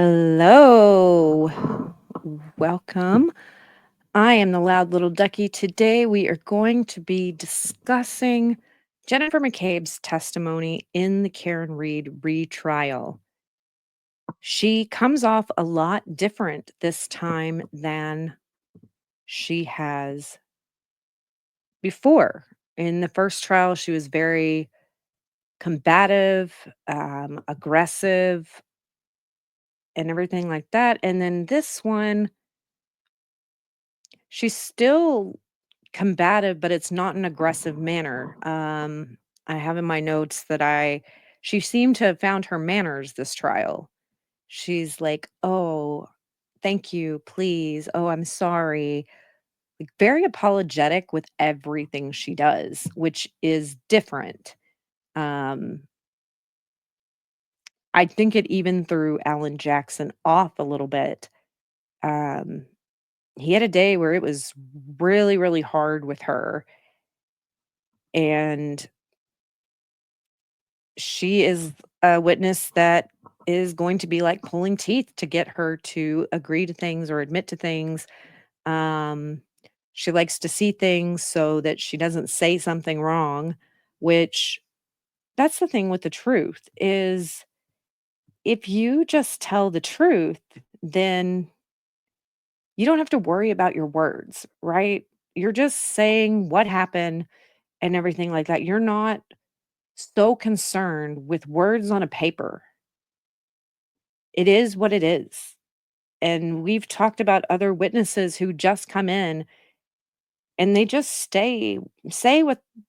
Hello. Welcome. I am the loud little ducky. Today we are going to be discussing Jennifer McCabe's testimony in the Karen Read retrial. She comes off a lot different this time than she has before. In the first trial, she was very combative, aggressive, and everything like that. And then this one, she's still combative, but it's not an aggressive manner. I have in my notes that she seemed to have found her manners this trial. She's like, "Oh, thank you, please. Oh, I'm sorry." Like very apologetic with everything she does, which is different. Um, I think it even threw Alan Jackson off a little bit. Um, he had a day where it was really, really hard with her, and she is a witness that is going to be like pulling teeth to get her to agree to things or admit to things. Um, she likes to see things so that she doesn't say something wrong, which that's the thing with the truth is if you just tell the truth, then you don't have to worry about your words, right? You're just saying what happened and everything like that. You're not so concerned with words on a paper. It is what it is. And we've talked about other witnesses who just come in and they just say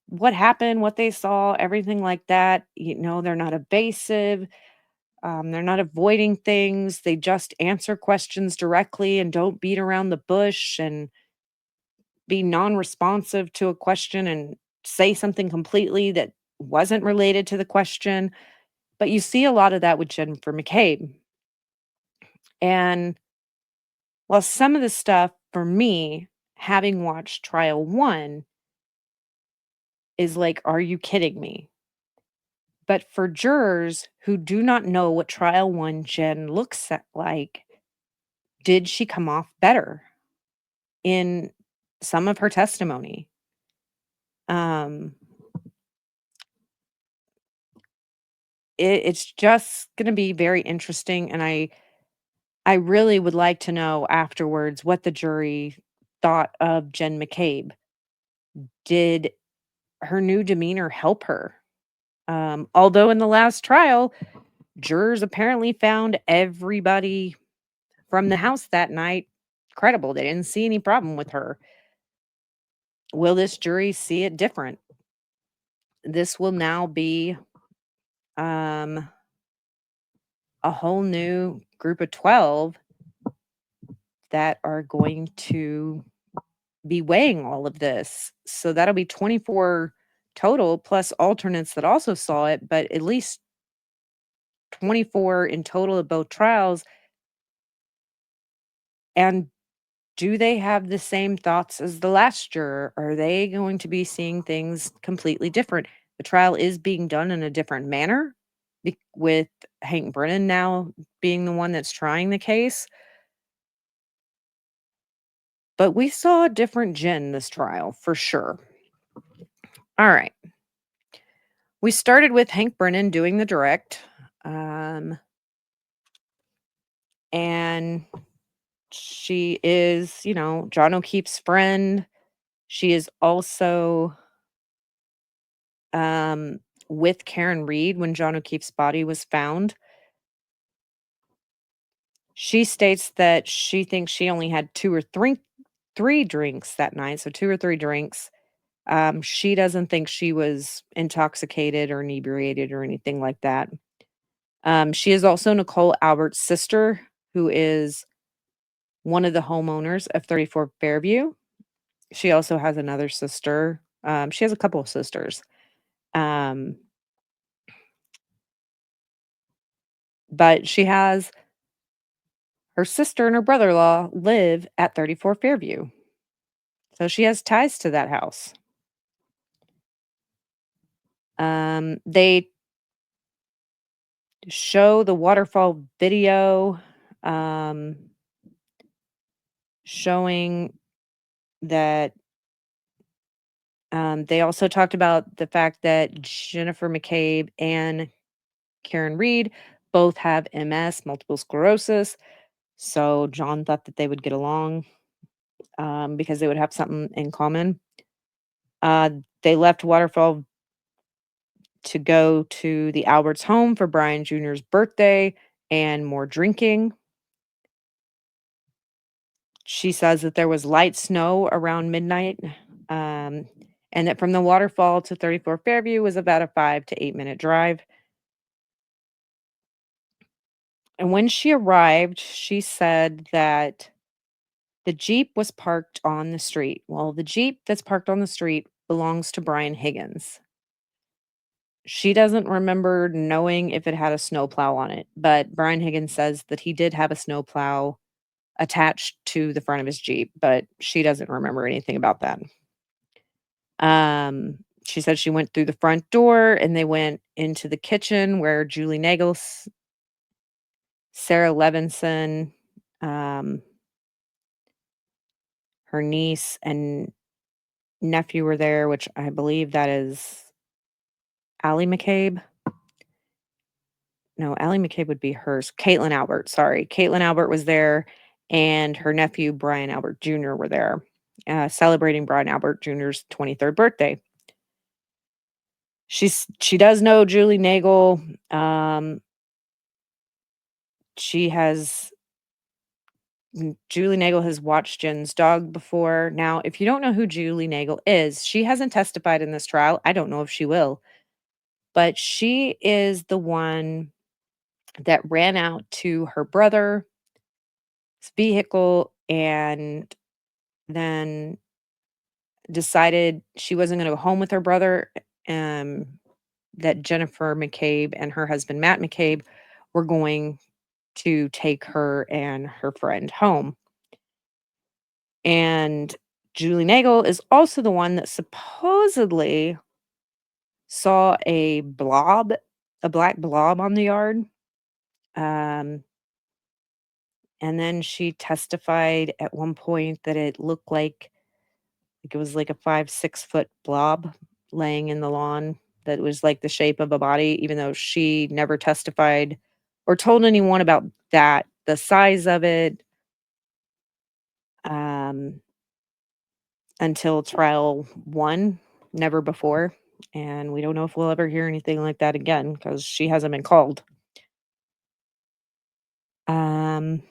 what happened, what they saw, everything like that. They're not evasive. They're not avoiding things. They just answer questions directly and don't beat around the bush and be non-responsive to a question and say something completely that wasn't related to the question. But you see a lot of that with Jennifer McCabe. And while some of the stuff for me, having watched trial one, is like, are you kidding me? But for jurors who do not know what trial one Jen looks like, did she come off better in some of her testimony? Um, it's just going to be very interesting, and I really would like to know afterwards what the jury thought of Jen McCabe. Did her new demeanor help her? Although in the last trial, jurors apparently found everybody from the house that night credible. They didn't see any problem with her. Will this jury see it different? This will now be um, a whole new group of 12 that are going to be weighing all of this. So that'll be 24 total plus alternates that also saw it, but at least 24 in total of both trials. And do they have the same thoughts as the last juror? Are they going to be seeing things completely different? The trial is being done in a different manner with Hank Brennan now being the one that's trying the case. But we saw a different Jen this trial for sure. All right. We started with Hank Brennan doing the direct. And she is, John O'Keefe's friend. She is also um, with Karen Read when John O'Keefe's body was found. She states that she thinks she only had three drinks that night, so 2 or 3 drinks. She doesn't think she was intoxicated or inebriated or anything like that. She is also Nicole Albert's sister, who is one of the homeowners of 34 Fairview. She also has another sister. She has a couple of sisters. Um, but she has her sister and her brother-in-law live at 34 Fairview. So she has ties to that house. They show the waterfall video um, showing that they also talked about the fact that Jennifer McCabe and Karen Read both have MS, multiple sclerosis. So John thought that they would get along because they would have something in common. Uh, they left Waterfall to go to the Alberts home for Brian Jr.'s birthday and more drinking. She says that there was light snow around midnight, um, and that from the waterfall to 34 Fairview was about a 5 to 8 minute drive. And when she arrived, she said that the Jeep was parked on the street. Well, the Jeep that's parked on the street belongs to Brian Higgins. She doesn't remember knowing if it had a snowplow on it, but Brian Higgins says that he did have a snowplow attached to the front of his Jeep, but she doesn't remember anything about that. She said she went through the front door and they went into the kitchen where Julie Nagel, Sarah Levinson, um, her niece and nephew were there, which I believe that is Allie McCabe. No, Allie McCabe would be hers. Caitlin Albert, sorry. Caitlin Albert was there, and her nephew, Brian Albert Jr., were there, celebrating Brian Albert Jr.'s 23rd birthday. She does know Julie Nagel. She has Julie Nagel has watched Jen's dog before. Now, if you don't know who Julie Nagel is, she hasn't testified in this trial. I don't know if she will, but she is the one that ran out to her brother's vehicle and then decided she wasn't going to go home with her brother. Um, that Jennifer McCabe and her husband Matt McCabe were going to take her and her friend home. And Julie Nagel is also the one that supposedly saw a black blob on the yard. Um, and then she testified at one point that it looked like it was like a 5, 6 foot blob laying in the lawn that was like the shape of a body, even though she never testified or told anyone about that, the size of it, um, until trial one, never before. And we don't know if we'll ever hear anything like that again because she hasn't been called. Um,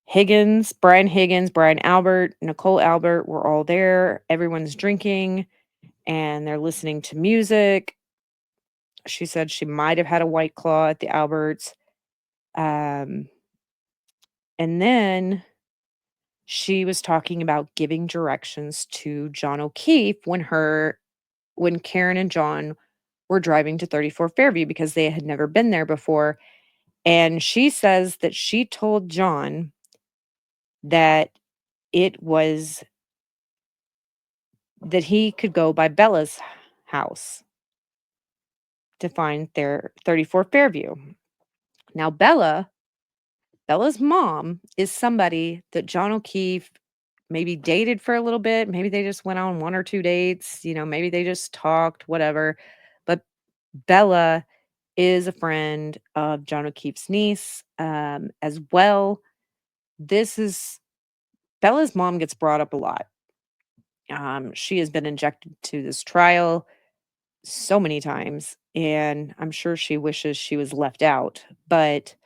Higgins, Brian Albert, Nicole Albert were all there. Everyone's drinking and they're listening to music. She said she might have had a White Claw at the Alberts. Um, and then she was talking about giving directions to John O'Keefe when Karen and John were driving to 34 Fairview because they had never been there before. And she says that she told John that it was that he could go by Bella's house to find their 34 Fairview. Now, Bella's mom is somebody that John O'Keefe maybe dated for a little bit. Maybe they just went on 1 or 2 dates, maybe they just talked, whatever. But Bella is a friend of John O'Keefe's niece, as well. This is Bella's mom gets brought up a lot. She has been injected to this trial so many times, and I'm sure she wishes she was left out. But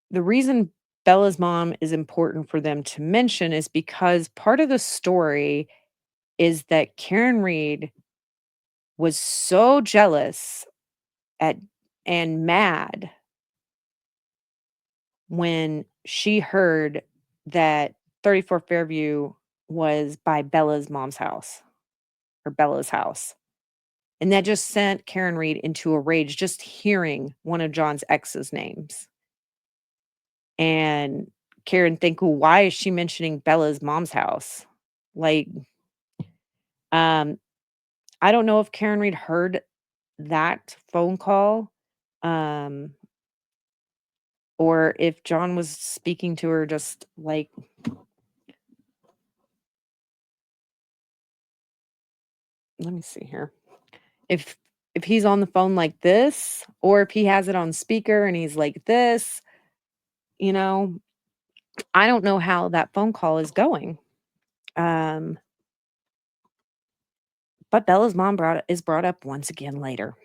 the reason Bella's mom is important for them to mention is because part of the story is that Karen Read was so jealous at and mad when she heard that 34 Fairview was by Bella's mom's house or Bella's house. And that just sent Karen Read into a rage just hearing one of John's ex's names. And Karen think, "Well, why is she mentioning Bella's mom's house?" Like, um, I don't know if Karen Read heard that phone call, or if John was speaking to her just like, let me see here. If if he's on the phone like this, or if he has it on speaker and he's like this, you know, I don't know how that phone call is going. Um, but Bella's mom brought up once again later.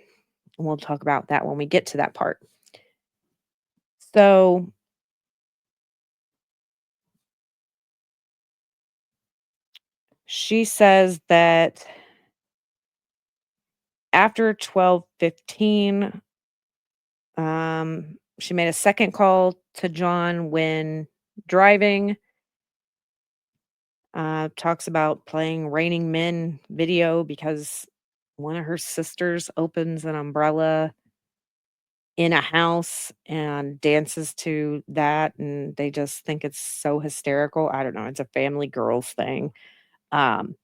And we'll talk about that when we get to that part. So she says that after 12:15, she made a second call to John when driving. Talks about playing Raining Men video because one of her sisters opens an umbrella in a house and dances to that, and they just think it's so hysterical. I don't know, it's a family girls thing. Um,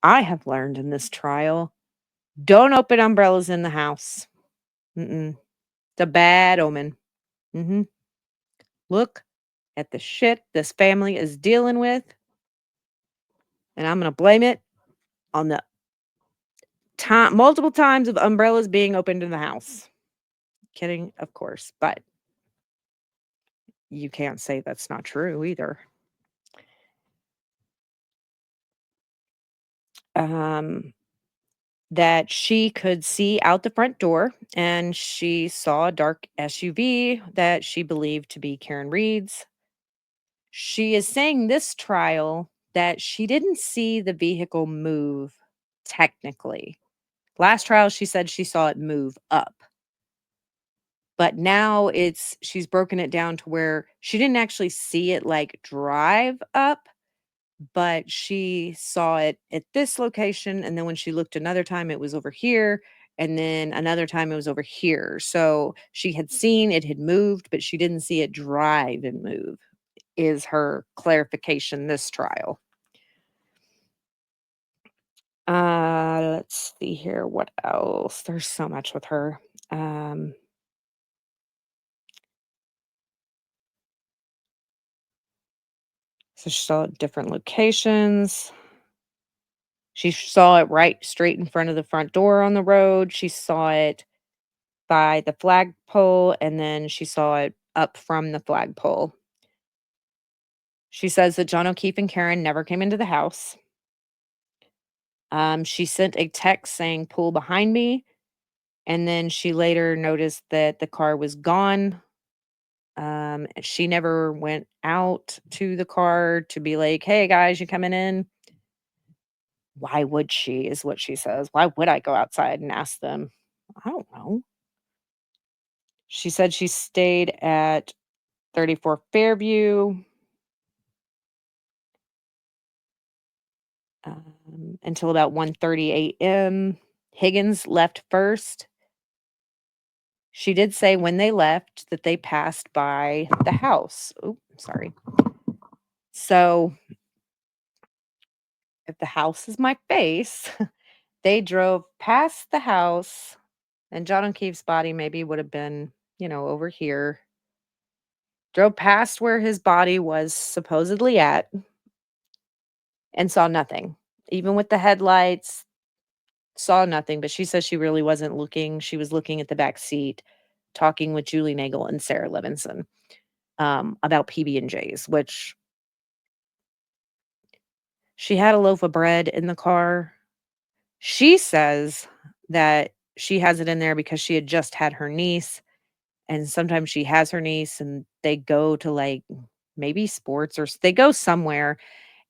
I have learned in this trial, don't open umbrellas in the house. Mm-mm. It's a bad omen. Mhm. Look at the shit this family is dealing with, and I'm gonna blame it on the multiple times of umbrellas being opened in the house. Kidding, of course, but you can't say that's not true either. Um, that she could see out the front door and she saw a dark SUV that she believed to be Karen Read's. She is saying this trial that she didn't see the vehicle move technically. Last trial, she said she saw it move up. But now she's broken it down to where she didn't actually see it like drive up, but she saw it at this location, and then when she looked another time, it was over here, and then another time it was over here. So she had seen it had moved, but she didn't see it drive and move, is her clarification this trial. Let's see here. What else? There's so much with her. Um, so she saw it at different locations. She saw it right straight in front of the front door on the road. She saw it by the flagpole, and then she saw it up from the flagpole. She says that John O'Keefe and Karen never came into the house. She sent a text saying, "Pull behind me." And then she later noticed that the car was gone. She never went out to the car to be like, "Hey guys, you coming in?" Why would she, is what she says. Why would I go outside and ask them? I don't know. She said she stayed at 34 Fairview until about 1:30 a.m. Higgins left first. She did say when they left that they passed by the house. Oh, sorry. So if the house is my face, they drove past the house, and John O'Keefe's body maybe would have been, over here. Drove past where his body was supposedly at and saw nothing. Even with the headlights, saw nothing, but she says she really wasn't looking. She was looking at the back seat, talking with Julie Nagel and Sarah Levinson, about PB&Js, which she had a loaf of bread in the car. She says that she has it in there because she had just had her niece, and sometimes she has her niece and they go to, like, maybe sports, or they go somewhere,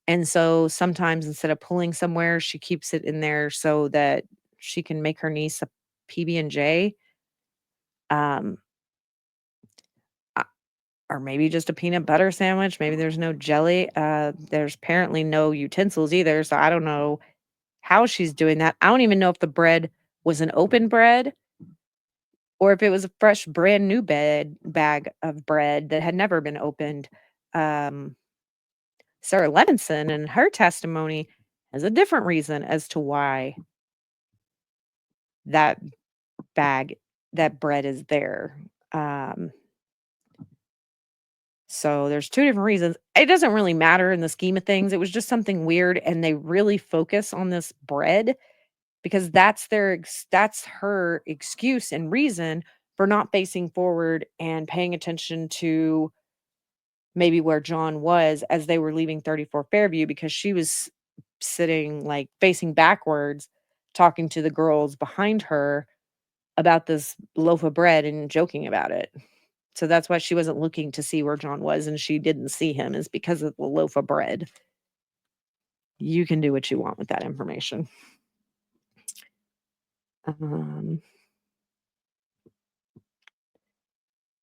and so sometimes instead of pulling somewhere, she keeps it in there so that she can make her niece a PB&J. Um, uh, or maybe just a peanut butter sandwich. Maybe there's no jelly. There's apparently no utensils either, so I don't know how she's doing that. I don't even know if the bread was an open bread or if it was a fresh, brand new bag of bread that had never been opened. Um, Sarah Levinson, in her testimony, has a different reason as to why that bag that bread is there. Um, so there's 2 different reasons. It doesn't really matter in the scheme of things. It was just something weird, and they really focus on this bread because that's her excuse and reason for not facing forward and paying attention to maybe where John was as they were leaving 34 Fairview because she was sitting, like, facing backwards, talking to the girls behind her about this loaf of bread and joking about it. So that's why she wasn't looking to see where John was and she didn't see him is because of the loaf of bread. You can do what you want with that information. Um,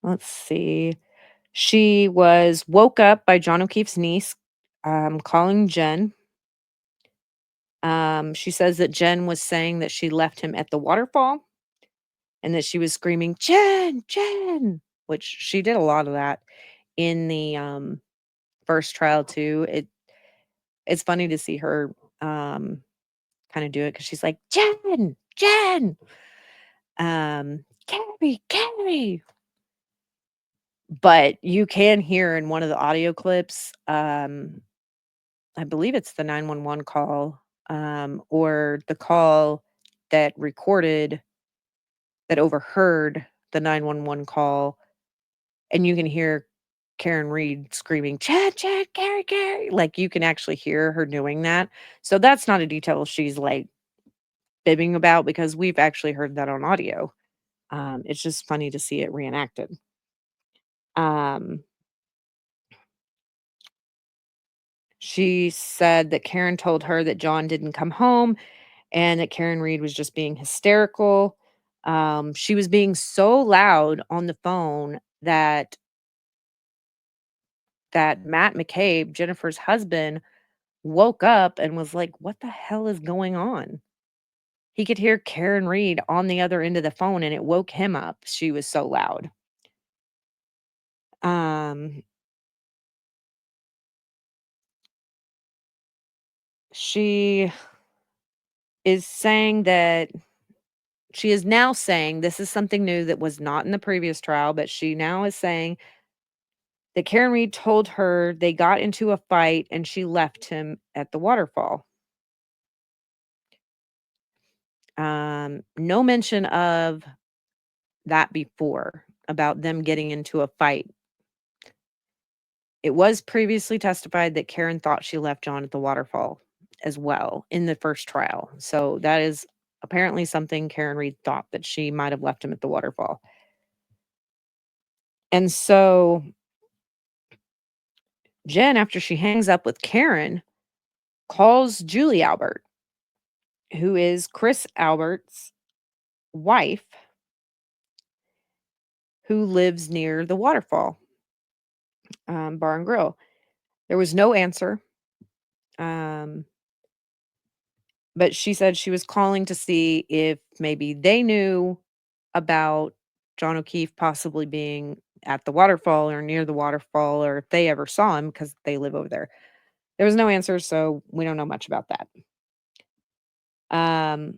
let's see. She was woke up by John O'Keefe's niece, calling Jen. She says that Jen was saying that she left him at the waterfall and that she was screaming, "Jen, Jen," which she did a lot of that in the, first trial too. It's funny to see her, kinda do it because she's like, "Jen, Jen, Carrie, Carrie." But you can hear in one of the audio clips, I believe it's the 911 call, or the call that recorded that overheard the 911 call, and you can hear Karen Read screaming, "Chad, Chad, Gary, Gary." Like, you can actually hear her doing that. So that's not a detail she's, like, fibbing about because we've actually heard that on audio. It's just funny to see it reenacted. Um, she said that Karen told her that John didn't come home and that Karen Read was just being hysterical. She was being so loud on the phone that Matt McCabe, Jennifer's husband, woke up and was like, "What the hell is going on?" He could hear Karen Read on the other end of the phone and it woke him up. She was so loud. Um, she is saying that she is now saying this is something new that was not in the previous trial, but she now is saying that Karen Read told her they got into a fight and she left him at the waterfall. No mention of that before about them getting into a fight. It was previously testified that Karen thought she left John at the waterfall as well in the first trial. So that is apparently something Karen Read thought that she might have left him at the waterfall. And so Jen, after she hangs up with Karen, calls Julie Albert, who is Chris Albert's wife, who lives near the waterfall bar and grill. There was no answer. Um, but she said she was calling to see if maybe they knew about John O'Keefe possibly being at the waterfall or near the waterfall or if they ever saw him because they live over there. There was no answer, so we don't know much about that. Um,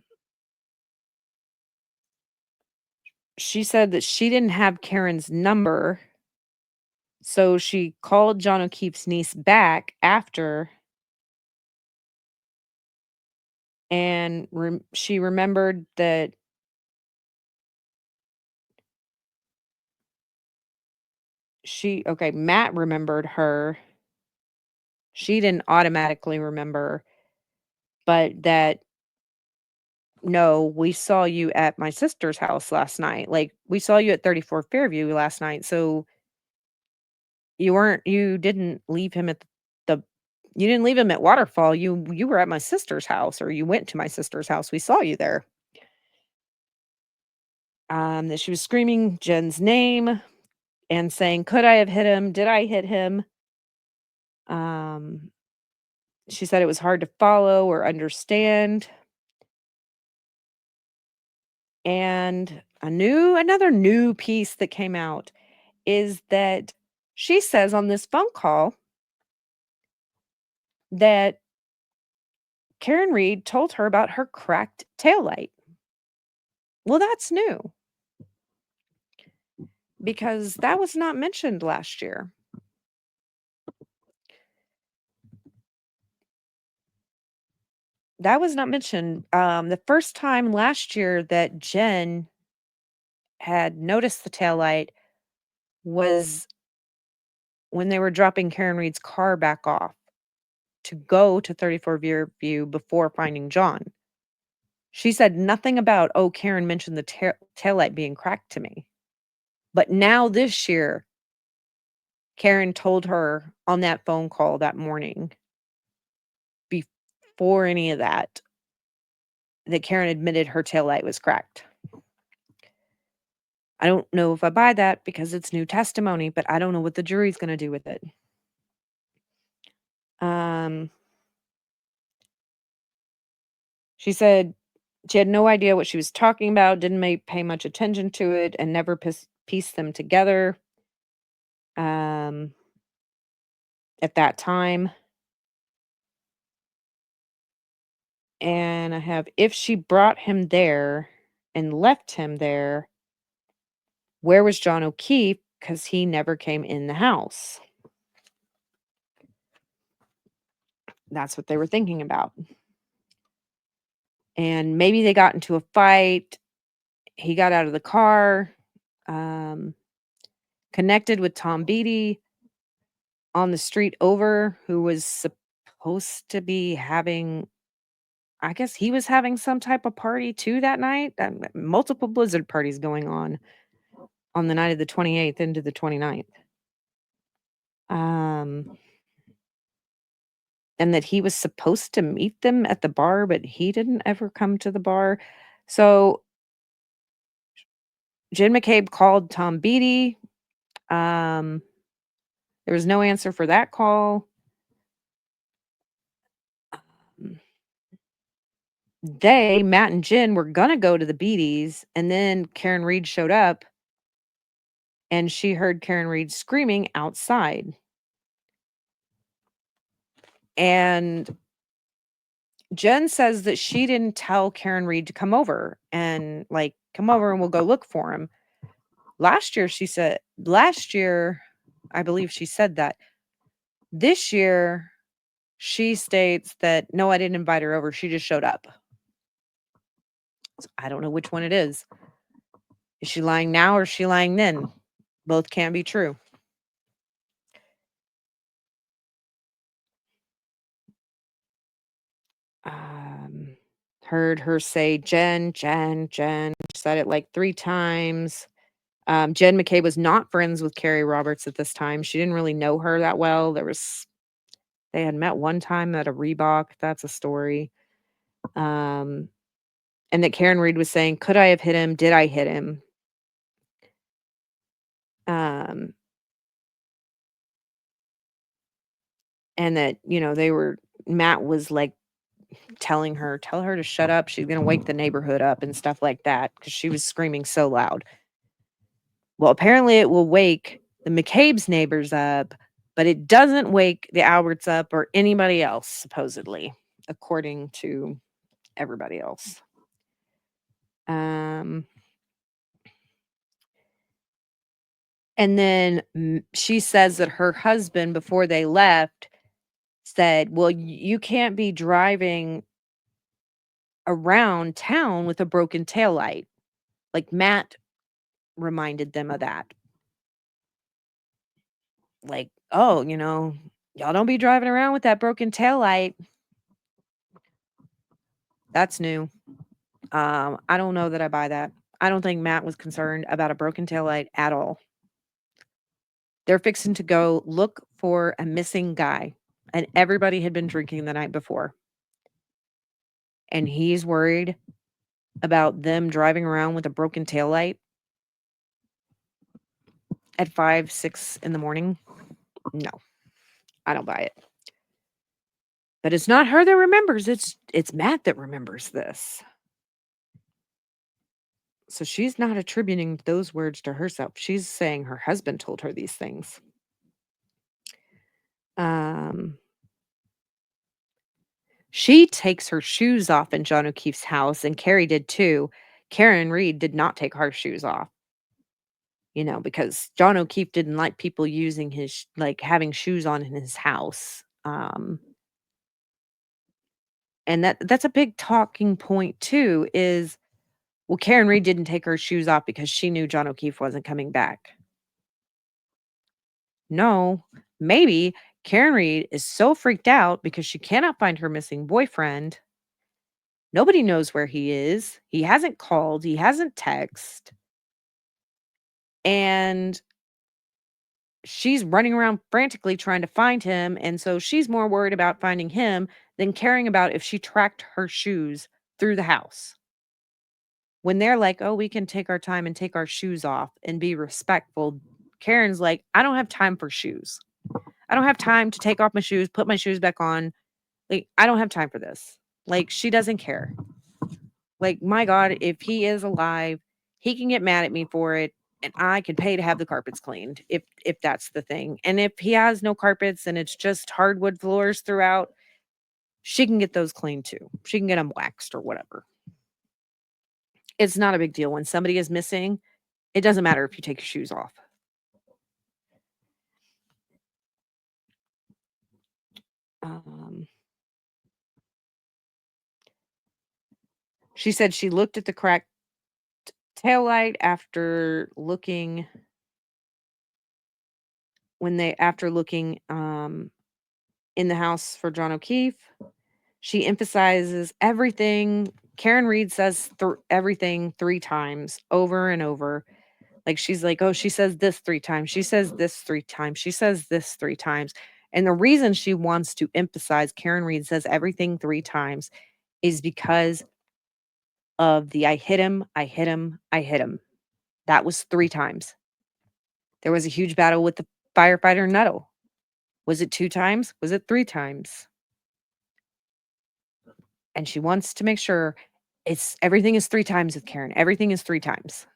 she said that she didn't have Karen's number, so she called John O'Keefe's niece back after and she remembered that Matt remembered her. She didn't automatically remember, but that, "No, we saw you at my sister's house last night. Like, we saw you at 34 Fairview last night, so you didn't leave him at the you didn't leave him at Waterfall. You were at my sister's house, or you went to my sister's house. We saw you there." That she was screaming Jen's name and saying, "Could I have hit him? Did I hit him?" Um, she said it was hard to follow or understand. And another new piece that came out is that she says on this phone call that Karen Read told her about her cracked taillight. Well, that's new because that was not mentioned last year. That was not mentioned. The first time last year that Jen had noticed the taillight was when they were dropping Karen Read's car back off to go to 34 View before finding John. She said nothing about, "Oh, Karen mentioned the taillight being cracked to me." But now this year, Karen told her on that phone call that morning, before any of that Karen admitted her taillight was cracked. I don't know if I buy that because it's new testimony, but I don't know what the jury's gonna do with it. Um, she said she had no idea what she was talking about, didn't pay much attention to it, and never pieced them together, um, at that time. And I have, if she brought him there and left him there, where was John O'Keefe? Because he never came in the house. That's what they were thinking about. And maybe they got into a fight. He got out of the car, um, connected with Tom Beatty on the street over, who was supposed to be having, I guess he was having some type of party too that night. Multiple blizzard parties going on the night of the 28th into the 29th. And that he was supposed to meet them at the bar, but he didn't ever come to the bar. So Jen McCabe called Tom Beatty. Um, there was no answer for that call. Um, Matt and Jen, were gonna go to the Beatties, and then Karen Read showed up, and she heard Karen Read screaming outside. And Jen says that she didn't tell Karen Read to come over and, like, "Come over and we'll go look for him." Last year, I believe she said that. This year, she states that, "No, I didn't invite her over, she just showed up." So, I don't know which one it is. Is she lying now or is she lying then? Both can be true. Um, Heard her say, "Jen, Jen, Jen." She said it like 3 times. Jen McCabe was not friends with Carrie Roberts at this time. She didn't really know her that well. They had met one time at a Reebok. That's a story. And that Karen Read was saying, "Could I have hit him? Did I hit him?" Um, and that, Matt was like telling her, "Tell her to shut up. She's going to wake the neighborhood up," and stuff like that, because she was screaming so loud. Well, apparently it will wake the McCabe's neighbors up, but it doesn't wake the Alberts up or anybody else, supposedly, according to everybody else. Um, and then she says that her husband, before they left, said, "Well, you can't be driving around town with a broken taillight." Like, Matt reminded them of that. Like, "Oh, y'all don't be driving around with that broken taillight." That's new. I don't know that I buy that. I don't think Matt was concerned about a broken taillight at all. They're fixing to go look for a missing guy, and everybody had been drinking the night before. And he's worried about them driving around with a broken taillight at 5, 6 in the morning. No, I don't buy it. But it's not her that remembers, it's Matt that remembers this. So she's not attributing those words to herself. She's saying her husband told her these things. Um, she takes her shoes off in John O'Keefe's house, and Carrie did too. Karen Read did not take her shoes off. because John O'Keefe didn't like people using like having shoes on in his house. And that's a big talking point too is, well, Karen Read didn't take her shoes off because she knew John O'Keefe wasn't coming back. No, maybe Karen Read is so freaked out because she cannot find her missing boyfriend. Nobody knows where he is. He hasn't called, he hasn't texted, and she's running around frantically trying to find him, and so she's more worried about finding him than caring about if she tracked her shoes through the house. When they're like, "Oh, we can take our time and take our shoes off and be respectful," Karen's like, "I don't have time for shoes. I don't have time to take off my shoes, put my shoes back on. Like, I don't have time for this." Like, she doesn't care. Like, my God, if he is alive, he can get mad at me for it, and I could pay to have the carpets cleaned if that's the thing. And if he has no carpets and it's just hardwood floors throughout, she can get those cleaned too. She can get them waxed or whatever. It's not a big deal when somebody is missing. It doesn't matter if you take your shoes off. Um, she said she looked at the cracked taillight after looking in the house for John O'Keefe. She emphasizes everything. Karen Read says everything 3 times over and over. Like, she's like, "Oh, she says this 3 times. She says this 3 times. She says this 3 times." And the reason she wants to emphasize Karen Read says everything 3 times is because of the "I hit him, I hit him, I hit him." That was 3 times. There was a huge battle with the firefighter Nuttall. Was it 2 times? Was it 3 times? And she wants to make sure everything is 3 times with Karen. Everything is 3 times.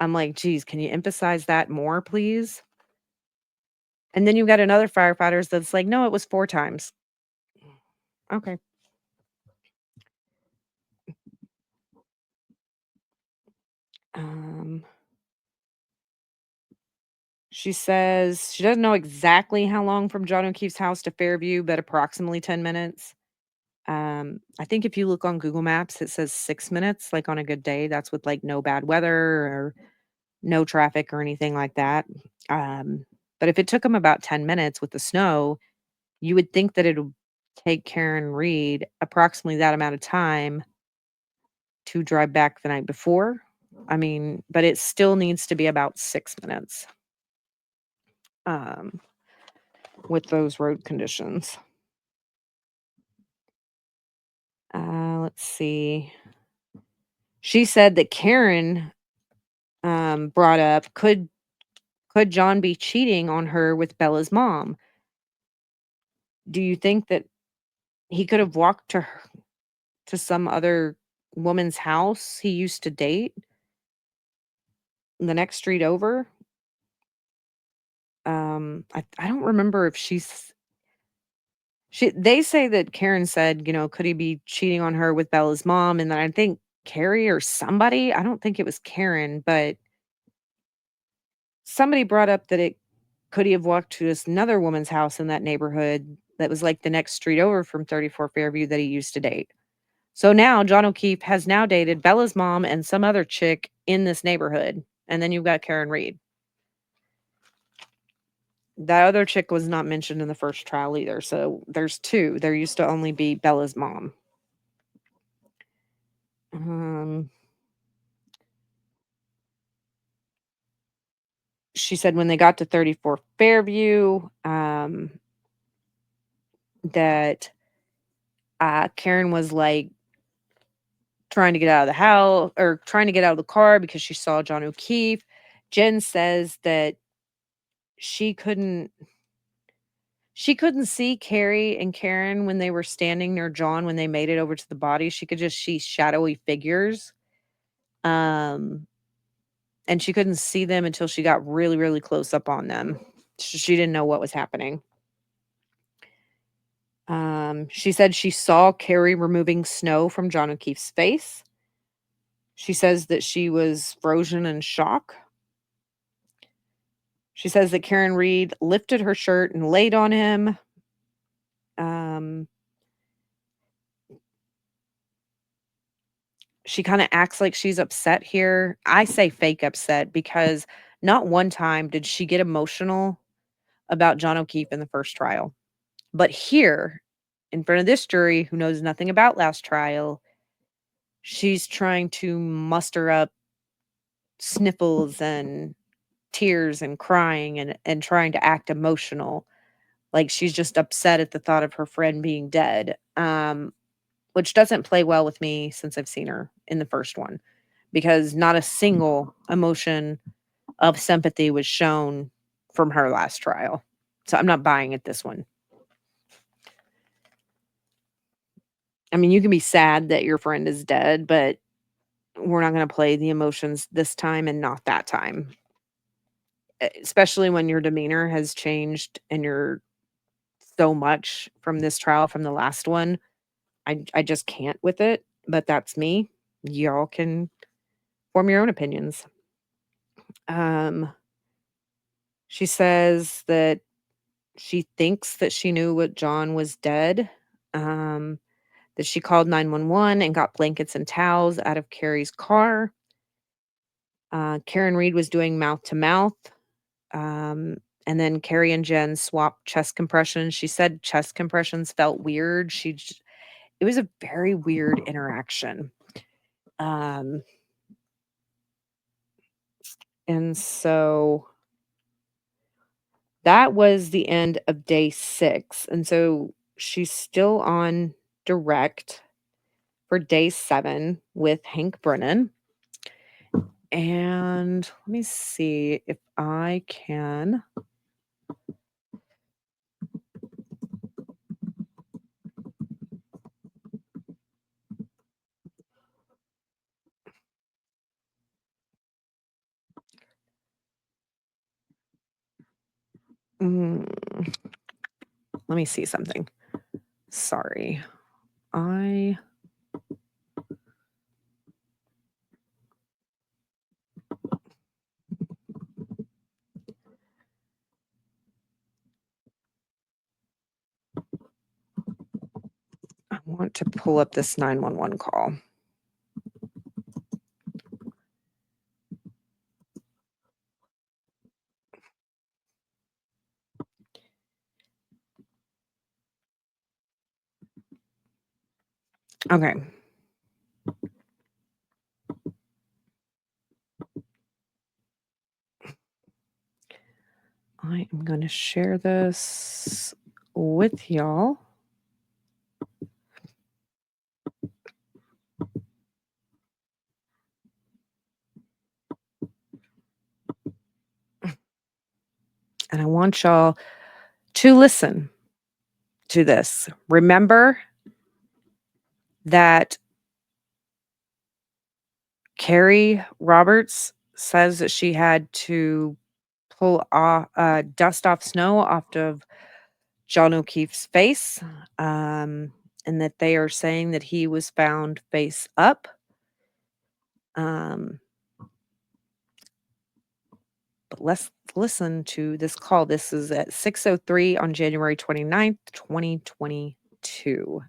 I'm like, "Geez, can you emphasize that more, please?" And then you've got another firefighters that's like, "No, it was 4 times." Okay. Um, she says she doesn't know exactly how long from John O'Keefe's house to Fairview, but approximately 10 minutes. I think if you look on Google Maps, it says 6 minutes, like, on a good day. That's with, like, no bad weather or no traffic or anything like that. Um, but if it took them about 10 minutes with the snow, you would think that it would take Karen Read approximately that amount of time to drive back the night before. I mean, but it still needs to be about 6 minutes, um, with those road conditions. Let's see. She said that Karen, brought up, "Could John be cheating on her with Bella's mom? Do you think that he could have walked to some other woman's house he used to date the next street over?" I don't remember if they say that Karen said, "Could he be cheating on her with Bella's mom?" And then I think Carrie or somebody, I don't think it was Karen, but somebody brought up that it could he have walked to this another woman's house in that neighborhood that was like the next street over from 34 Fairview that he used to date. So now John O'Keefe has now dated Bella's mom and some other chick in this neighborhood. And then you've got Karen Read. That other chick was not mentioned in the first trial either. So there's 2. There used to only be Bella's mom. Um, she said when they got to 34 Fairview, that Karen was like trying to get out of the house or trying to get out of the car because she saw John O'Keefe. Jen says that she couldn't she couldn't see Carrie and Karen when they were standing near John when they made it over to the body. She could just see shadowy figures. Um, and she couldn't see them until she got really, really close up on them. She didn't know what was happening. She said she saw Carrie removing snow from John O'Keefe's face. She says that she was frozen in shock. She says that Karen Read lifted her shirt and laid on him. Um, she kinda acts like she's upset here. I say fake upset because not one time did she get emotional about John O'Keefe in the first trial. But here, in front of this jury who knows nothing about last trial, she's trying to muster up sniffles and tears and crying and trying to act emotional, like she's just upset at the thought of her friend being dead, which doesn't play well with me since I've seen her in the first one, because not a single emotion of sympathy was shown from her last trial. So I'm not buying it this one. I mean, you can be sad that your friend is dead, but we're not gonna play the emotions this time and not that time, especially when your demeanor has changed and you're so much from this trial from the last one. I just can't with it, but that's me. Y'all can form your own opinions. Um, she says that she thinks that she knew what John was dead, um, that she called 911 and got blankets and towels out of Carrie's car. Karen Read was doing mouth to mouth. And then Carrie and Jen swapped chest compressions. She said chest compressions felt weird. It was a very weird interaction. Um, and so that was the end of day 6. And so she's still on direct for day 7 with Hank Brennan. And let me see if I can. Mm, let me see something. Sorry. I I want to pull up this 911 call. Okay. I am going to share this with y'all. And I want y'all to listen to this. Remember that Carrie Roberts says that she had to pull off dust off snow off of John O'Keefe's face, and that they are saying that he was found face up. Um, but let's listen to this call. This is at 6:03 on January 29th, 2022.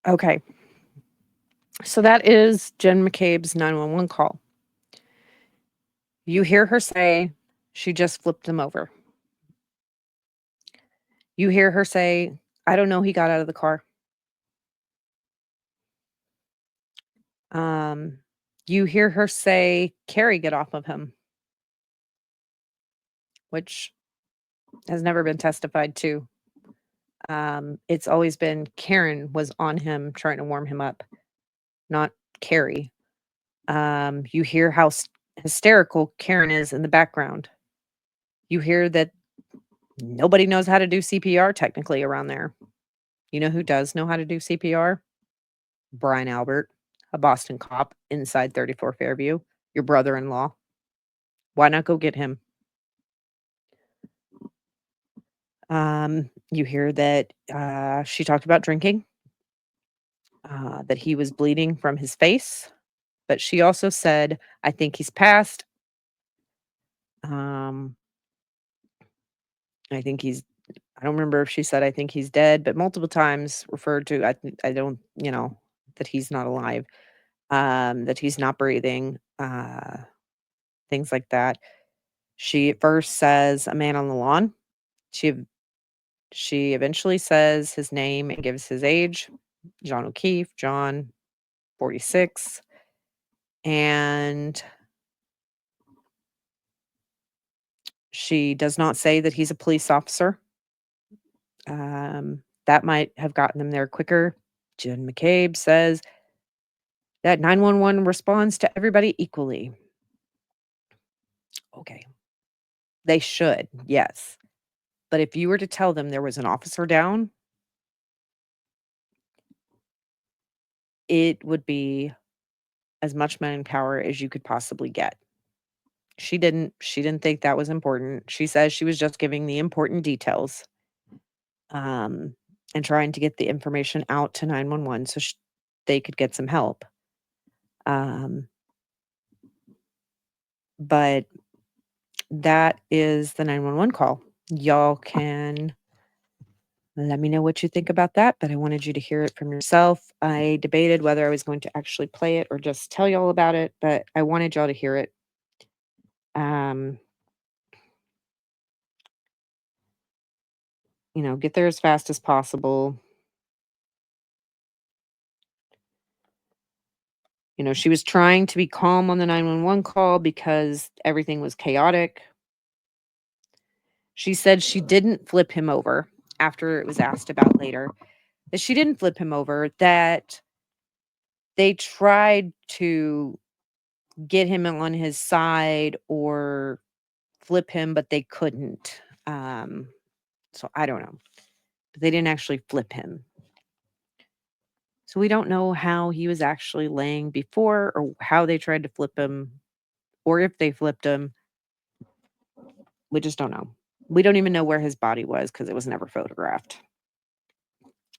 Okay. So that is Jen McCabe's 911 call. You hear her say she just flipped him over. You hear her say, "I don't know, he got out of the car." Um, you hear her say, "Carrie, get off of him," which has never been testified to. It's always been Karen was on him trying to warm him up, not Carrie. You hear how hysterical Karen is in the background. You hear that nobody knows how to do CPR technically around there. You know who does know how to do CPR? Brian Albert, a Boston cop inside 34 Fairview, your brother-in-law. Why not go get him? You hear that she talked about drinking, that he was bleeding from his face, but she also said, "I think he's passed. Um, I think he's." I don't remember if she said, "I think he's dead," but multiple times referred to. I don't, that he's not alive, that he's not breathing, things like that. She at first says, "A man on the lawn." She she eventually says his name and gives his age, John O'Keefe, John, 46, and she does not say that he's a police officer. That might have gotten them there quicker. Jen McCabe says that 911 responds to everybody equally. Okay, they should, yes. But if you were to tell them there was an officer down, it would be as much manpower as you could possibly get. She didn't think that was important. She says she was just giving the important details, um, and trying to get the information out to 911 so they could get some help. Um, but that is the 911 call. Y'all can let me know what you think about that, but I wanted you to hear it from yourself. I debated whether I was going to actually play it or just tell y'all about it, but I wanted y'all to hear it. Um, get there as fast as possible. She was trying to be calm on the 911 call because everything was chaotic. She said she didn't flip him over after it was asked about later. That she didn't flip him over, that they tried to get him on his side or flip him, but they couldn't. So I don't know. But they didn't actually flip him. So we don't know how he was actually laying before or how they tried to flip him or if they flipped him. We just don't know. We don't even know where his body was because it was never photographed.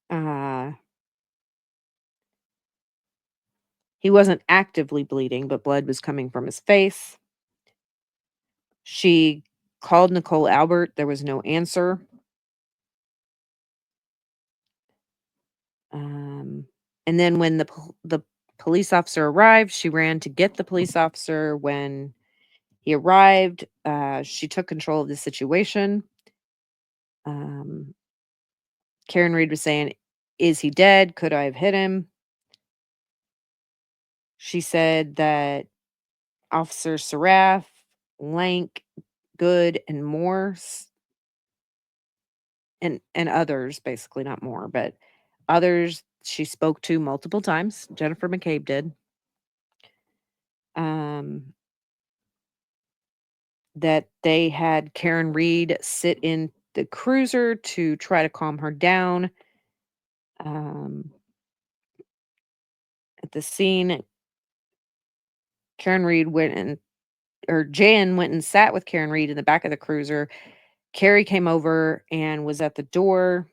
Uh, he wasn't actively bleeding, but blood was coming from his face. She called Nicole Albert. There was no answer. Um, and then when the police officer arrived, she ran to get the police officer. When he arrived, she took control of the situation. Um, Karen Read was saying, "Is he dead? Could I have hit him?" She said that Officer Seraph, Lank, Good, and Morse, and others, basically not more, but others she spoke to multiple times. Jennifer McCabe did. Um, that they had Karen Read sit in the cruiser to try to calm her down. Um, at the scene, Karen Read went and or Jan went and sat with Karen Read in the back of the cruiser. Carrie came over and was at the door.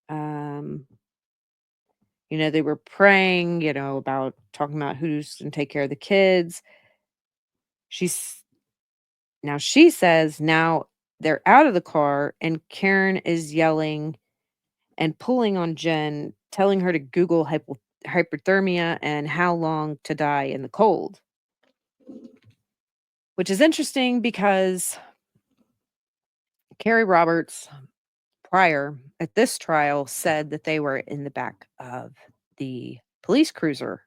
Um, they were praying, about talking about who's going to take care of the kids. She's Now she says now they're out of the car and Karen is yelling, and pulling on Jen, telling her to Google hypothermia and how long to die in the cold, which is interesting because Carrie Roberts, prior at this trial, said that they were in the back of the police cruiser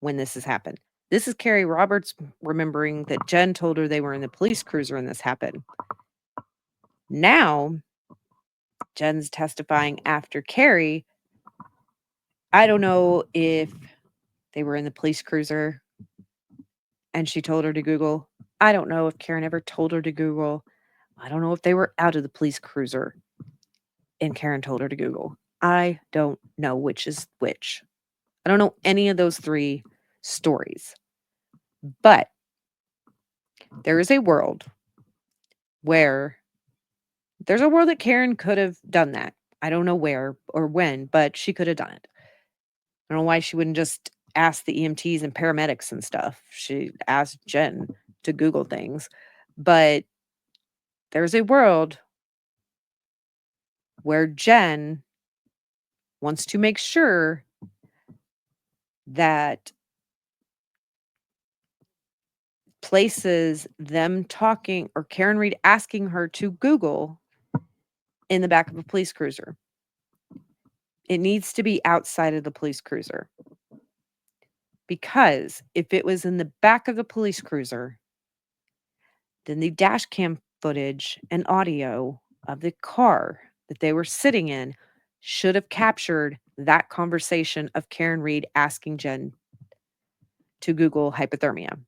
when this has happened. This is Carrie Roberts remembering that Jen told her they were in the police cruiser when this happened. Now, Jen's testifying after Carrie. I don't know if they were in the police cruiser and she told her to Google. I don't know if Karen ever told her to Google. I don't know if they were out of the police cruiser and Karen told her to Google. I don't know which is which. I don't know any of those three stories. But there is a world where there's a world that Karen could have done that. I don't know where or when, but she could have done it. I don't know why she wouldn't just ask the EMTs and paramedics and stuff. She asked Jen to Google things. But there's a world where Jen wants to make sure that places them talking or Karen Read asking her to Google in the back of a police cruiser. It needs to be outside of the police cruiser. Because if it was in the back of the police cruiser, then the dash cam footage and audio of the car that they were sitting in should have captured that conversation of Karen Read asking Jen to Google hypothermia.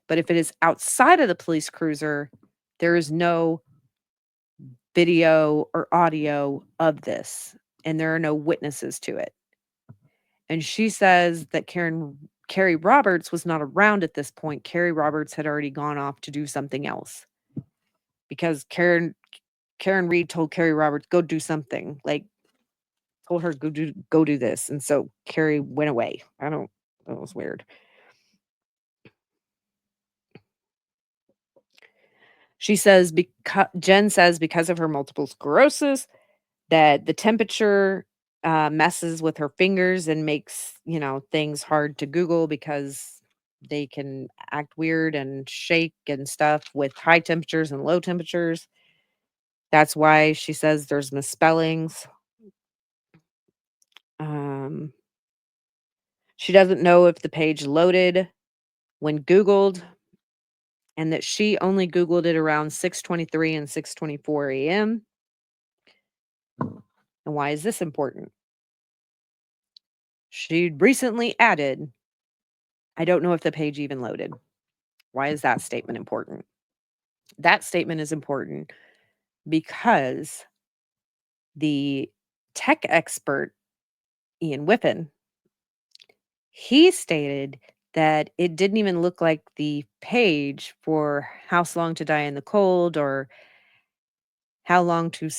But if it is outside of the police cruiser, there is no video or audio of this, and there are no witnesses to it. And she says that Carrie Roberts was not around at this point. Carrie Roberts had already gone off to do something else because Karen Read told Carrie Roberts, go do something. Like told her go do this. And so Carrie went away. That was weird. She says Jen says because of her multiple sclerosis that the temperature messes with her fingers and makes, things hard to Google because they can act weird and shake and stuff with high temperatures and low temperatures. That's why she says there's misspellings. She doesn't know if the page loaded when Googled and that she only Googled it around 6:23 and 6:24 a.m. And why is this important? She recently added, I don't know if the page even loaded. Why is that statement important? That statement is important because the tech expert, Ian Whiffen, he stated that it didn't even look like the page for how long to die in the cold or how long to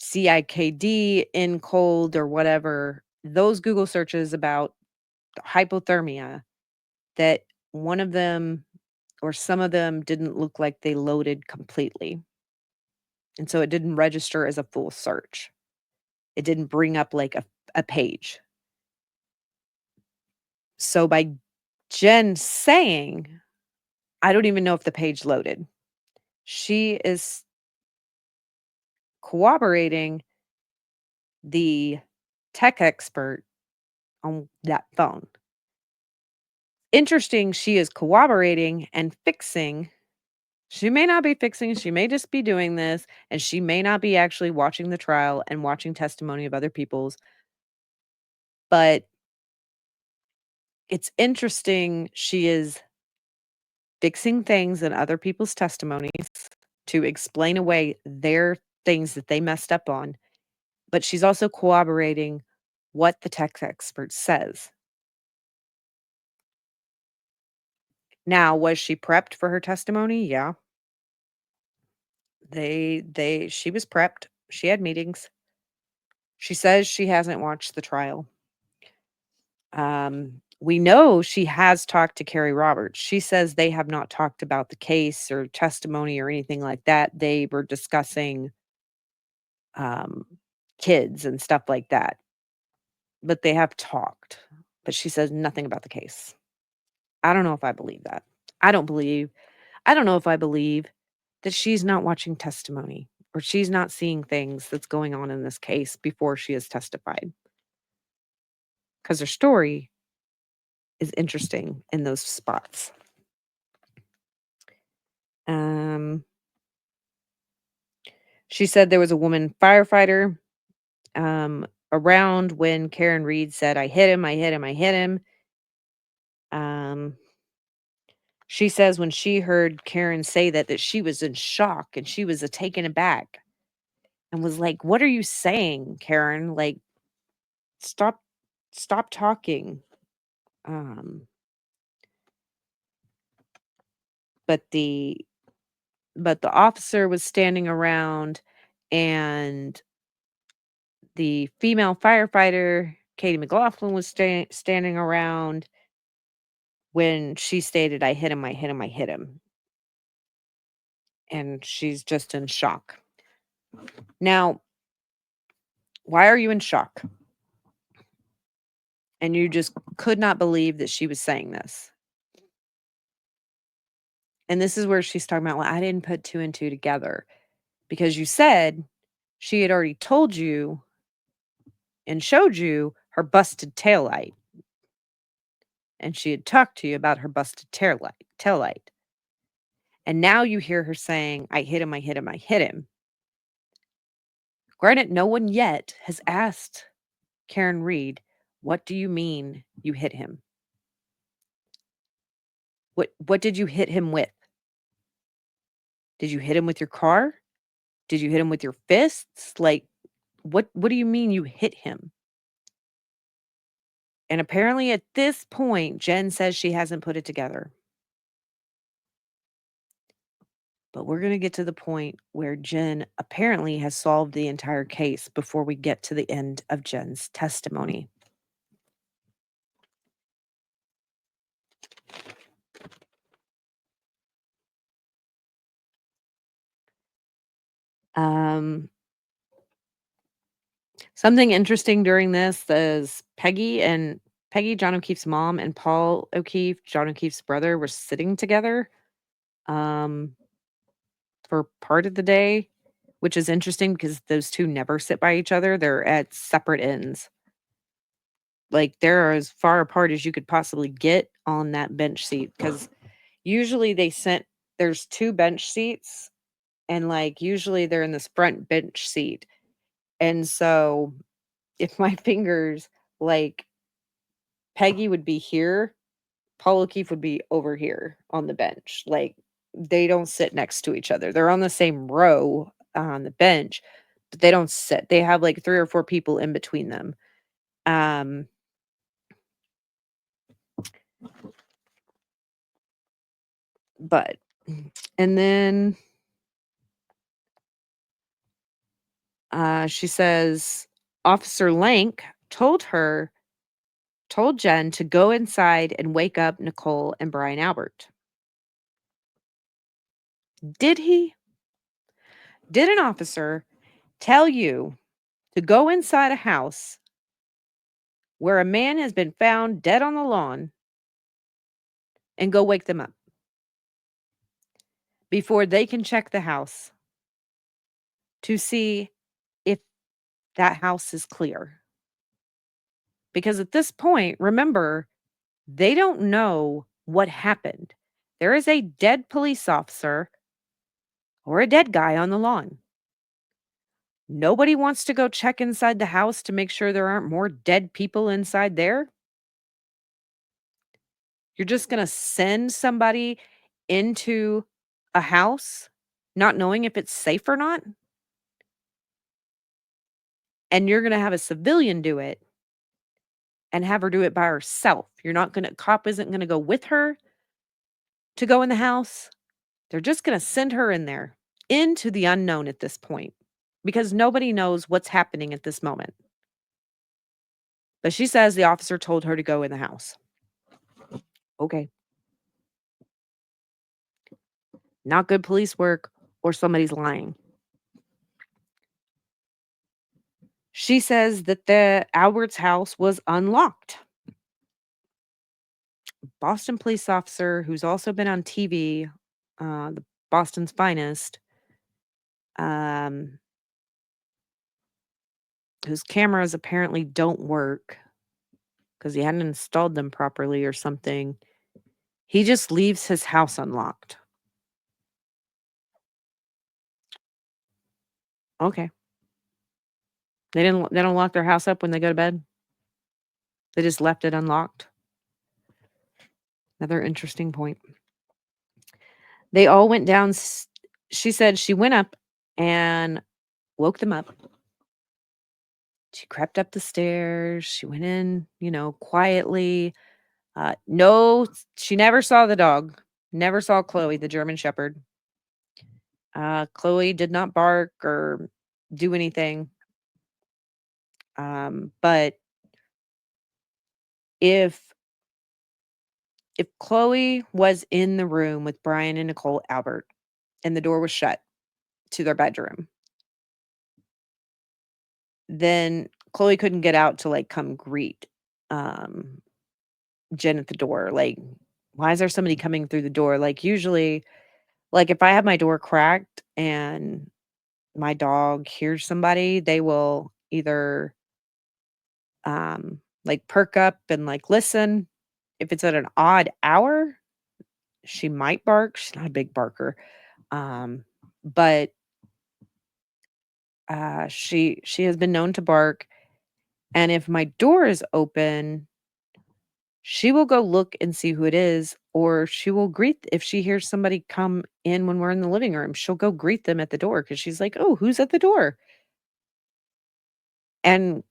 CIKD in cold or whatever. Those Google searches about hypothermia, that one of them or some of them didn't look like they loaded completely. And so it didn't register as a full search. It didn't bring up like a page. So by Jen saying, I don't even know if the page loaded, she is corroborating the tech expert on that phone. Interesting, she is corroborating and fixing. She may not be fixing, she may just be doing this, and she may not be actually watching the trial and watching testimony of other people's. But it's interesting, she is fixing things in other people's testimonies to explain away their things that they messed up on, but she's also corroborating what the tech expert says. Now, was she prepped for her testimony? Yeah. She was prepped. She had meetings. She says she hasn't watched the trial. We know she has talked to Carrie Roberts. She says they have not talked about the case or testimony or anything like that. They were discussing kids and stuff like that, but they have talked. But she says nothing about the case. I don't know if I believe that. I don't believe I don't know if I believe that she's not watching testimony or she's not seeing things that's going on in this case before she has testified. Because her story is interesting in those spots. Um, she said there was a woman firefighter around when Karen Read said, I hit him, I hit him, I hit him. Um, she says when she heard Karen say that she was in shock and she was taken aback and was like, "What are you saying, Karen? Like, stop, stop talking." Um, but the officer was standing around, and the female firefighter, Katie McLaughlin, was standing around when she stated, "I hit him, I hit him, I hit him," and she's just in shock. Now, why are you in shock? And you just could not believe that she was saying this. And this is where she's talking about, well, I didn't put two and two together because you said she had already told you and showed you her busted taillight. And she had talked to you about her busted taillight. And now you hear her saying, I hit him, I hit him, I hit him. Granted, no one yet has asked Karen Read, what do you mean you hit him? What did you hit him with? Did you hit him with your car? Did you hit him with your fists? Like, what do you mean you hit him? And apparently at this point, Jen says she hasn't put it together. But we're going to get to the point where Jen apparently has solved the entire case before we get to the end of Jen's testimony. Um, Something interesting during this is Peggy, John O'Keefe's mom, and Paul O'Keefe, John O'Keefe's brother, were sitting together um, for part of the day, which is interesting because those two never sit by each other. They're at separate ends. Like, they're as far apart as you could possibly get on that bench seat because usually there's 2 bench seats, and, like, usually they're in this front bench seat, and so if my fingers like, Peggy would be here, Paul O'Keefe would be over here on the bench, like, they don't sit next to each other. They're on the same row on the bench, but they don't sit. They have, like, 3 or 4 people in between them. Um, but and then, she says, Officer Lank told Jen to go inside and wake up Nicole and Brian Albert. Did he? Did an officer tell you to go inside a house where a man has been found dead on the lawn and go wake them up before they can check the house to see if that house is clear? Because at this point, remember, they don't know what happened. There is a dead police officer or a dead guy on the lawn. Nobody wants to go check inside the house to make sure there aren't more dead people inside there. You're just going to send somebody into a house not knowing if it's safe or not, and you're going to have a civilian do it and have her do it by herself. You're not going to cop isn't going to go with her to go in the house. They're just going to send her in there into the unknown at this point because nobody knows what's happening at this moment. But she says the officer told her to go in the house. Okay. Not good police work, or somebody's lying. She says that the Albert's house was unlocked. Boston police officer who's also been on TV, the Boston's Finest, um, whose cameras apparently don't work because he hadn't installed them properly or something. He just leaves his house unlocked. Okay. They don't lock their house up when they go to bed? They just left it unlocked? Another interesting point. They all went down s She said she went up and woke them up. She crept up the stairs, she went in, quietly. No, she never saw the dog, never saw Chloe, the German Shepherd. Chloe did not bark or do anything. But if Chloe was in the room with Brian and Nicole Albert and the door was shut to their bedroom, then Chloe couldn't get out to, like, come greet, um, Jen at the door. Like, why is there somebody coming through the door? Like, usually, like, if I have my door cracked and my dog hears somebody, they will either, like, perk up and, like, listen. If it's at an odd hour, she might bark. She's not a big barker. Um, but, she has been known to bark, and if my door is open, she will go look and see who it is, or she will greet if she hears somebody come in when we're in the living room, she'll go greet them at the door because she's like, "Oh, who's at the door?" And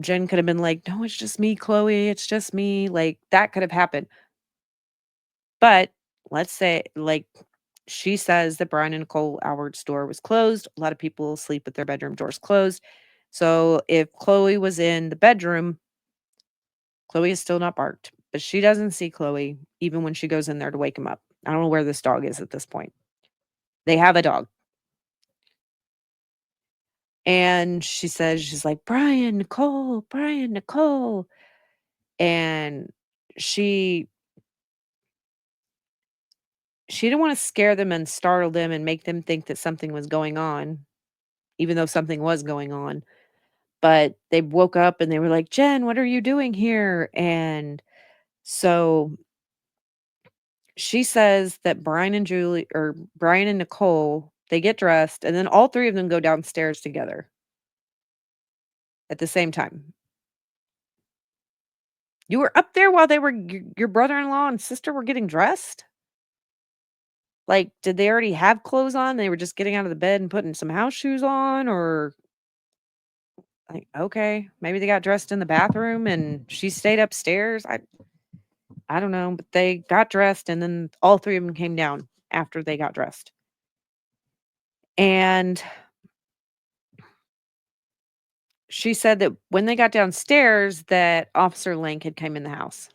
Jen could have been like, "No, it's just me, Chloe, it's just me." Like, that could have happened. But let's say, like, she says that Brian and Nicole Albert's door was closed. A lot of people sleep with their bedroom doors closed. So if Chloe was in the bedroom, Chloe is still not barked, but she doesn't see Chloe even when she goes in there to wake him up. I don't know where this dog is at this point. They have a dog. And she says, she's like, Brian, Nicole. And she she didn't want to scare them and startle them and make them think that something was going on, even though something was going on. But they woke up and they were like, "Jen, what are you doing here?" And so she says that Brian and Nicole, they get dressed and then all three of them go downstairs together at the same time. You were up there while your brother-in-law and sister were getting dressed? Like, did they already have clothes on? They were just getting out of the bed and putting some house shoes on, or like, okay, maybe they got dressed in the bathroom and she stayed upstairs. I don't know, but they got dressed and then all three of them came down after they got dressed. And she said that when they got downstairs that Officer Link had come in the house.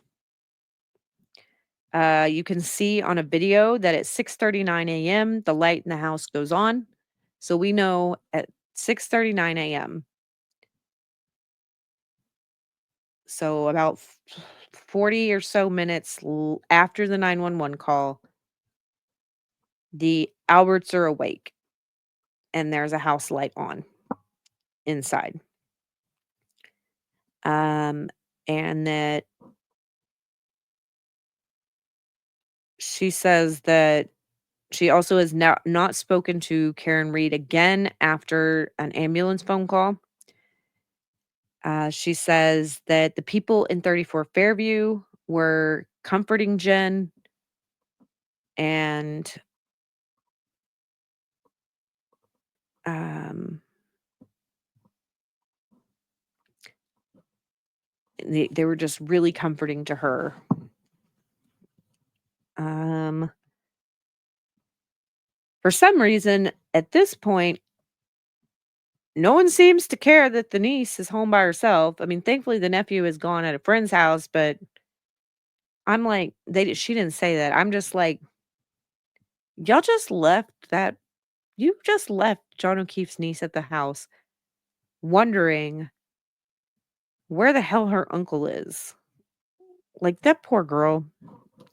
You can see on a video that at 6:39 AM, the light in the house goes on. So we know at 6:39 AM, so about 40 or so minutes after the 911 call, the Alberts are awake and there's a house light on inside. Um, and that she says that she also has now not spoken to Karen Read again after an ambulance phone call. She says that the people in 34 Fairview were comforting Jen and um, they were just really comforting to her. Um, for some reason, at this point, no one seems to care that the niece is home by herself. I mean, thankfully, the nephew is gone at a friend's house, but I'm like, she didn't say that. I'm just like, y'all just left that. You just left John O'Keefe's niece at the house wondering where the hell her uncle is. Like, that poor girl.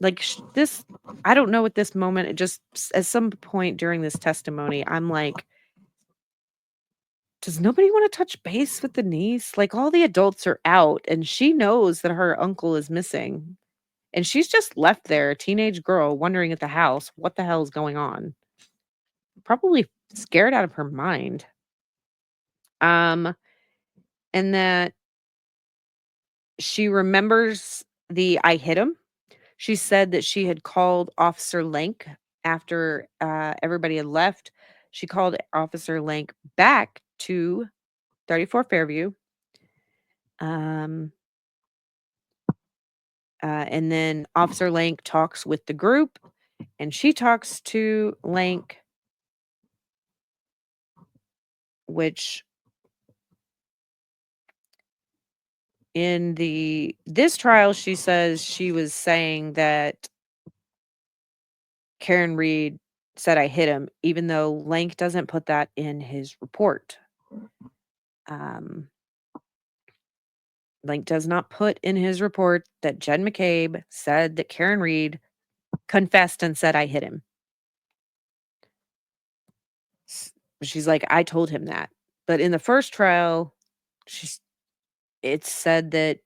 Like, this, I don't know at this moment. It just, at some point during this testimony, I'm like, does nobody want to touch base with the niece? Like, all the adults are out, and she knows that her uncle is missing. And she's just left there, a teenage girl, wondering at the house what the hell is going on. Probably scared out of her mind. Um, and that she remembers the "I hit him." She said that she had called Officer Lank after, everybody had left. She called Officer Lank back to 34 Fairview, um, and then Officer Lank talks with the group, and she talks to Lank, which in this trial, she says she was saying that Karen Read said, "I hit him," even though Lank doesn't put that in his report. Um, Lank does not put in his report that Jen McCabe said that Karen Read confessed and said, "I hit him." She's like, "I told him that." But in the first trial, she's it said that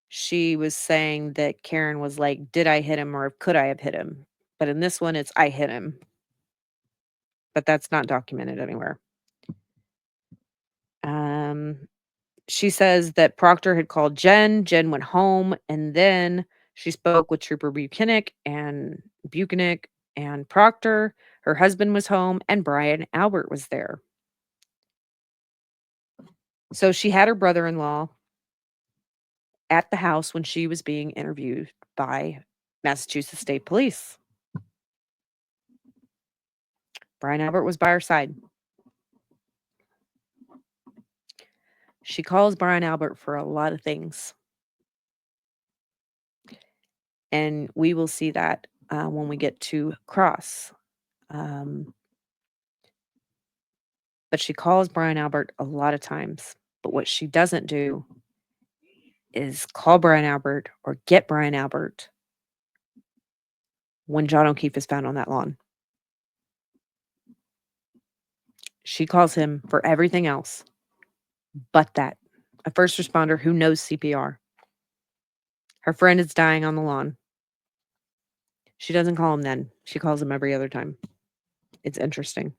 she was saying that Karen was like, "Did I hit him or could I have hit him?" But in this one, it's, "I hit him." But that's not documented anywhere. Um, she says that Proctor had called Jen. Jen went home, and then she spoke with Trooper Buchanan and Proctor. Her husband was home, and Brian Albert was there. So she had her brother-in-law at the house when she was being interviewed by Massachusetts State Police. Brian Albert was by her side. She calls Brian Albert for a lot of things. And we will see that when we get to cross. But she calls Brian Albert a lot of times. But what she doesn't do is call Brian Albert or get Brian Albert when John O'Keefe is found on that lawn. She calls him for everything else but that. A first responder who knows CPR. Her friend is dying on the lawn. She doesn't call him then. She calls him every other time. It's interesting.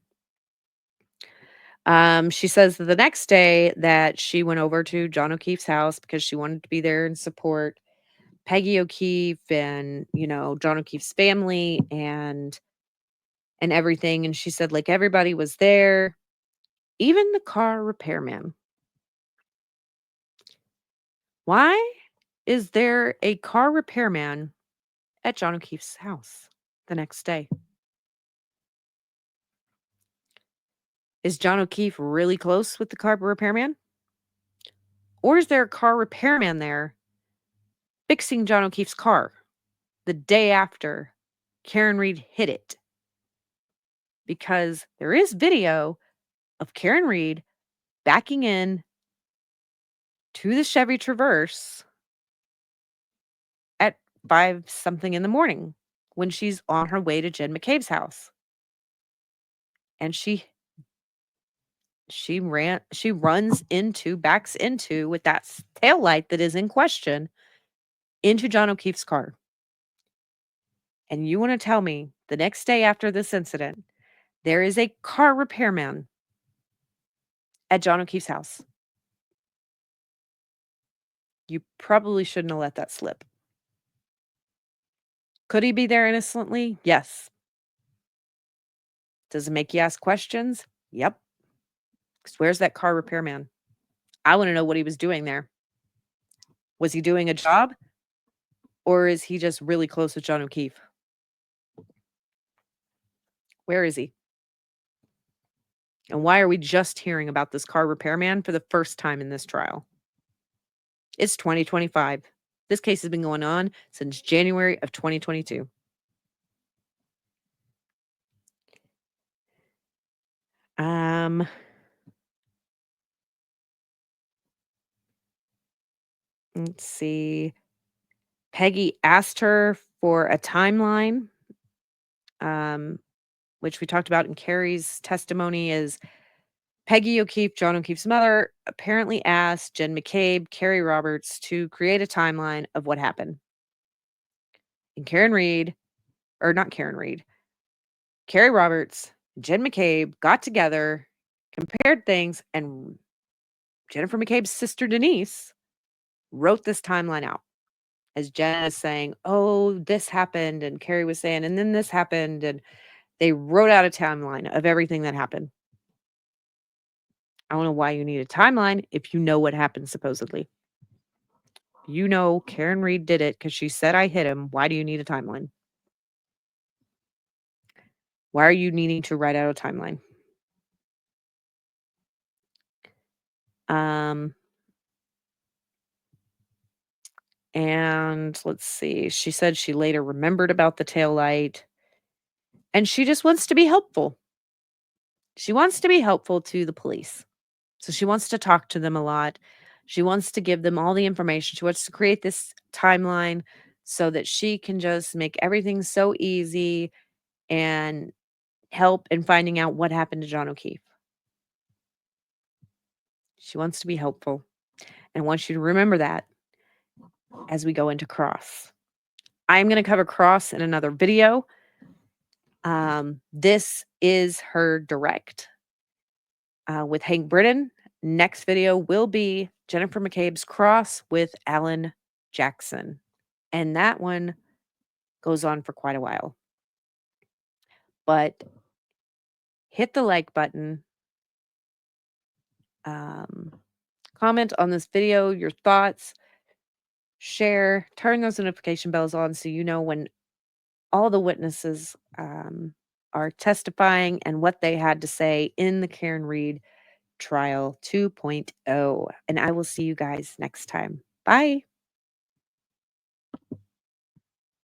She says that the next day that she went over to John O'Keefe's house because she wanted to be there and support Peggy O'Keefe and, John O'Keefe's family and everything. And she said, like, everybody was there, even the car repairman. Why is there a car repairman at John O'Keefe's house the next day? Is John O'Keefe really close with the car repairman? Or is there a car repairman there fixing John O'Keefe's car the day after Karen Read hit it? Because there is video of Karen Read backing in to the Chevy Traverse at 5 something in the morning when she's on her way to Jen McCabe's house. And backs into with that tail light that is in question into John O'Keefe's car. And you want to tell me the next day after this incident, there is a car repairman at John O'Keefe's house. You probably shouldn't have let that slip. Could he be there innocently? Yes. Does it make you ask questions? Yep. 'Cause where's that car repairman? I wanna know what he was doing there. Was he doing a job, or is he just really close with John O'Keefe? Where is he? And why are we just hearing about this car repairman for the first time in this trial? It's 2025. This case has been going on since January of 2022. Um, Let's see. Peggy asked her for a timeline, um, which we talked about in Carrie's testimony is Peggy O'Keefe, John O'Keefe's mother, apparently asked Jen McCabe, Carrie Roberts to create a timeline of what happened. And Karen Read, or not Karen Read, Carrie Roberts, Jen McCabe got together, compared things, and Jennifer McCabe's sister Denise wrote this timeline out. As Jen is saying, "Oh, this happened," and Carrie was saying, "And then this happened," and they wrote out a timeline of everything that happened. I don't know why you need a timeline if you know what happened supposedly. You know Karen Read did it because she said I hit him. Why do you need a timeline? Why are you needing to write out a timeline? Um, and let's see. She said she later remembered about the tail light, and she just wants to be helpful. She wants to be helpful to the police. So she wants to talk to them a lot. She wants to give them all the information. She wants to create this timeline so that she can just make everything so easy and help in finding out what happened to John O'Keefe. She wants to be helpful and wants you to remember that as we go into Cross. I'm going to cover Cross in another video. This is her direct with Hank Brennan. Next video will be Jennifer McCabe's Cross with Alan Jackson. And that one goes on for quite a while. But hit the like button. Um, comment on this video, your thoughts, share, turn those notification bells on so you know when all the witnesses are testifying and what they had to say in the Karen Read trial 2.0. And I will see you guys next time. Bye.